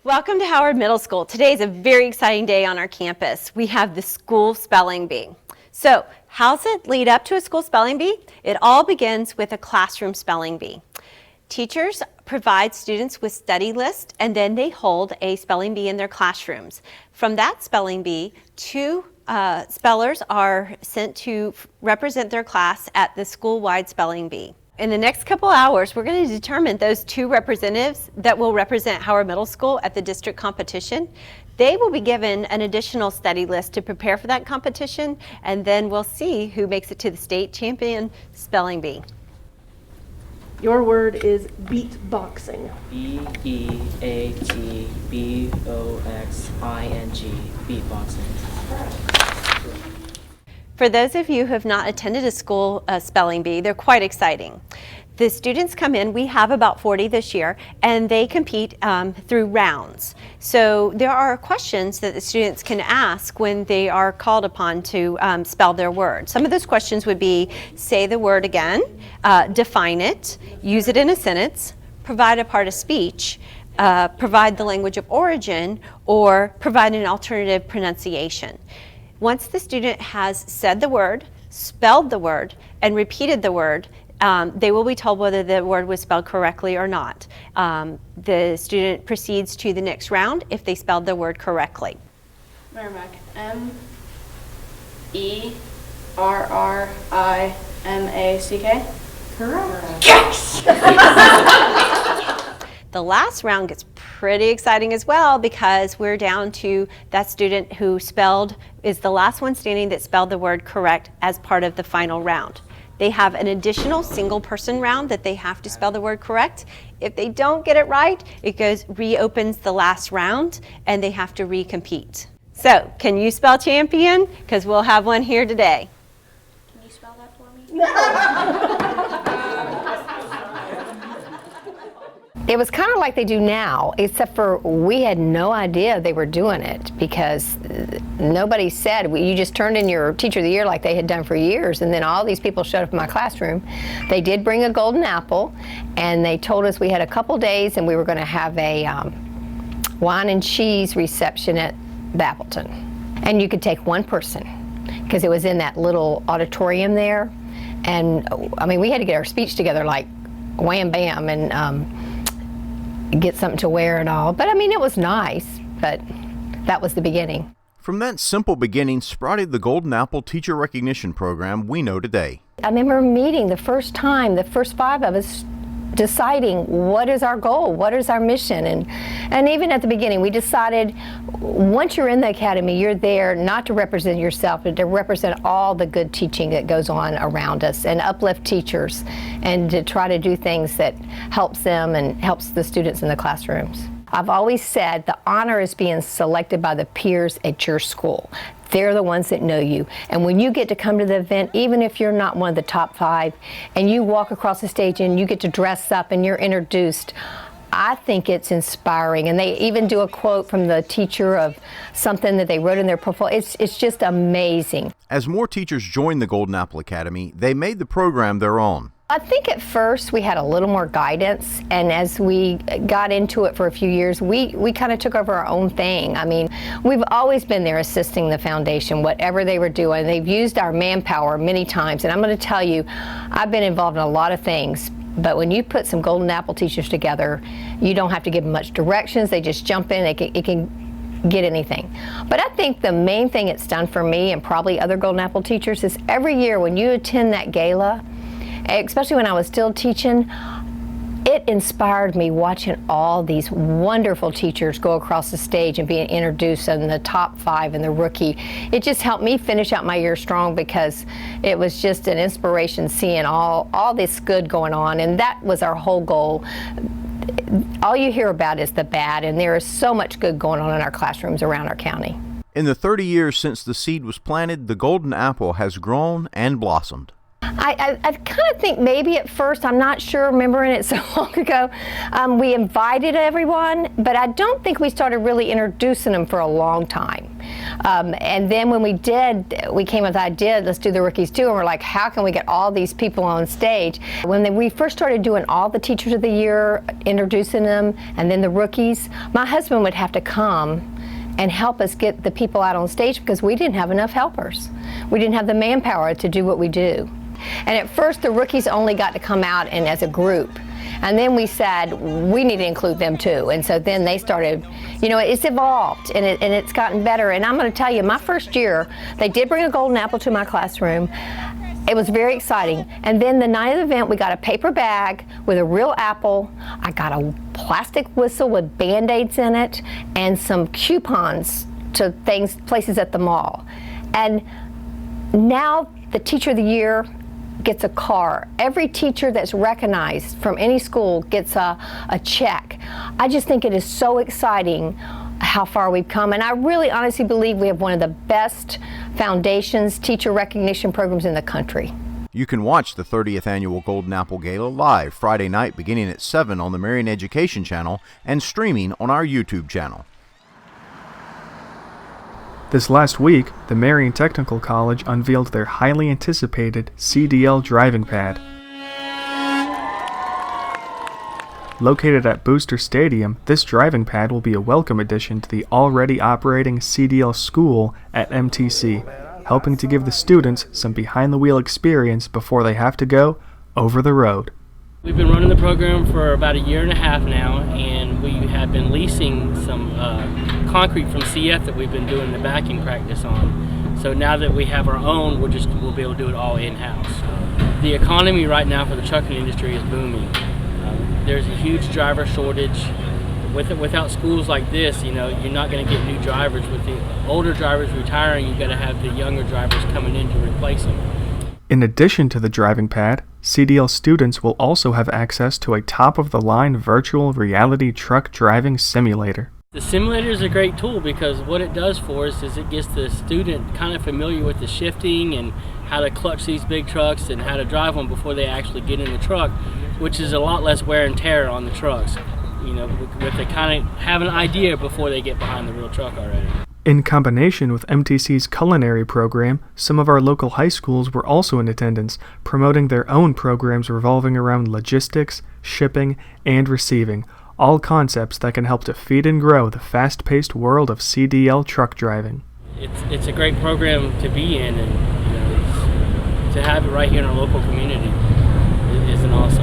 Welcome to Howard Middle School. Today is a very exciting day on our campus. We have the school spelling bee. So, how's it lead up to a school spelling bee? It all begins with a classroom spelling bee. Teachers provide students with study lists, and then they hold a spelling bee in their classrooms. From that spelling bee, two spellers are sent to represent their class at the school-wide spelling bee. In the next couple hours, we're going to determine those two representatives that will represent Howard Middle School at the district competition. They will be given an additional study list to prepare for that competition, and then we'll see who makes it to the state champion spelling bee. Your word is beatboxing. B-E-A-T-B-O-X-I-N-G, beatboxing. For those of you who have not attended a school spelling bee, they're quite exciting. The students come in, we have about 40 this year, and they compete through rounds. So there are questions that the students can ask when they are called upon to spell their word. Some of those questions would be, say the word again, define it, use it in a sentence, provide a part of speech, provide the language of origin, or provide an alternative pronunciation. Once the student has said the word, spelled the word, and repeated the word, they will be told whether the word was spelled correctly or not. The student proceeds to the next round if they spelled the word correctly. Merrimack, M-E-R-R-I-M-A-C-K? Correct. Yes! The last round gets pretty exciting as well because we're down to that student who is the last one standing that spelled the word correct as part of the final round. They have an additional single person round that they have to spell the word correct. If they don't get it right, it reopens the last round and they have to recompete. So, can you spell champion? Because we'll have one here today. Can you spell that for me? It was kind of like they do now, except for we had no idea they were doing it because nobody said, you just turned in your Teacher of the Year like they had done for years, and then all these people showed up in my classroom. They did bring a golden apple, and they told us we had a couple days and we were going to have a wine and cheese reception at the Appleton. And you could take one person because it was in that little auditorium there. And I mean, we had to get our speech together like wham bam and get something to wear and all. But I mean, it was nice, but that was the beginning. From that simple beginning sprouted the Golden Apple Teacher Recognition Program we know today. I remember meeting the first time, the first five of us deciding what is our goal, what is our mission, and even at the beginning we decided once you're in the academy, you're there not to represent yourself, but to represent all the good teaching that goes on around us and uplift teachers and to try to do things that helps them and helps the students in the classrooms. I've always said the honor is being selected by the peers at your school. They're the ones that know you. And when you get to come to the event, even if you're not one of the top five, and you walk across the stage and you get to dress up and you're introduced, I think it's inspiring. And they even do a quote from the teacher of something that they wrote in their portfolio. It's just amazing. As more teachers joined the Golden Apple Academy, they made the program their own. I think at first we had a little more guidance, and as we got into it for a few years, we kind of took over our own thing. I mean, we've always been there assisting the foundation, whatever they were doing. They've used our manpower many times, and I'm going to tell you, I've been involved in a lot of things, but when you put some Golden Apple teachers together, you don't have to give them much directions. They just jump in, it can get anything. But I think the main thing it's done for me and probably other Golden Apple teachers is every year when you attend that gala, especially when I was still teaching, it inspired me watching all these wonderful teachers go across the stage and being introduced in the top five and the rookie. It just helped me finish out my year strong because it was just an inspiration seeing all this good going on, and that was our whole goal. All you hear about is the bad, and there is so much good going on in our classrooms around our county. In the 30 years since the seed was planted, the Golden Apple has grown and blossomed. I kind of think maybe at first, I'm not sure, remembering it so long ago, we invited everyone, but I don't think we started really introducing them for a long time. And then when we did, we came with the idea, let's do the rookies too, and we're like, how can we get all these people on stage? When we first started doing all the teachers of the year, introducing them, and then the rookies, my husband would have to come and help us get the people out on stage because we didn't have enough helpers. We didn't have the manpower to do what we do. And at first the rookies only got to come out and as a group. And then we said we need to include them too. And so then they started, you know, it's evolved and it's gotten better. And I'm going to tell you, my first year, they did bring a golden apple to my classroom. It was very exciting. And then the night of the event, we got a paper bag with a real apple. I got a plastic whistle with Band-Aids in it and some coupons to places at the mall. And now the Teacher of the Year gets a car. Every teacher that's recognized from any school gets a check. I just think it is so exciting how far we've come, and I really honestly believe we have one of the best foundations, teacher recognition programs in the country. You can watch the 30th Annual Golden Apple Gala live Friday night beginning at 7 on the Marion Education Channel and streaming on our YouTube channel. This last week, the Marion Technical College unveiled their highly anticipated CDL Driving Pad. Located at Booster Stadium, this driving pad will be a welcome addition to the already operating CDL school at MTC, helping to give the students some behind-the-wheel experience before they have to go over the road. We've been running the program for about 1.5 years now, and we have been leasing some concrete from CF that we've been doing the backing practice on. So now that we have our own, we'll be able to do it all in-house. The economy right now for the trucking industry is booming. There's a huge driver shortage. Without schools like this, you know, you're not going to get new drivers. With the older drivers retiring, you've got to have the younger drivers coming in to replace them. In addition to the driving pad, CDL students will also have access to a top-of-the-line virtual reality truck driving simulator. The simulator is a great tool because what it does for us is it gets the student kind of familiar with the shifting and how to clutch these big trucks and how to drive them before they actually get in the truck, which is a lot less wear and tear on the trucks. You know, with they kind of have an idea before they get behind the real truck already. In combination with MTC's culinary program, some of our local high schools were also in attendance, promoting their own programs revolving around logistics, shipping, and receiving, all concepts that can help to feed and grow the fast-paced world of CDL truck driving. It's a great program to be in, and you know, to have it right here in our local community is an awesome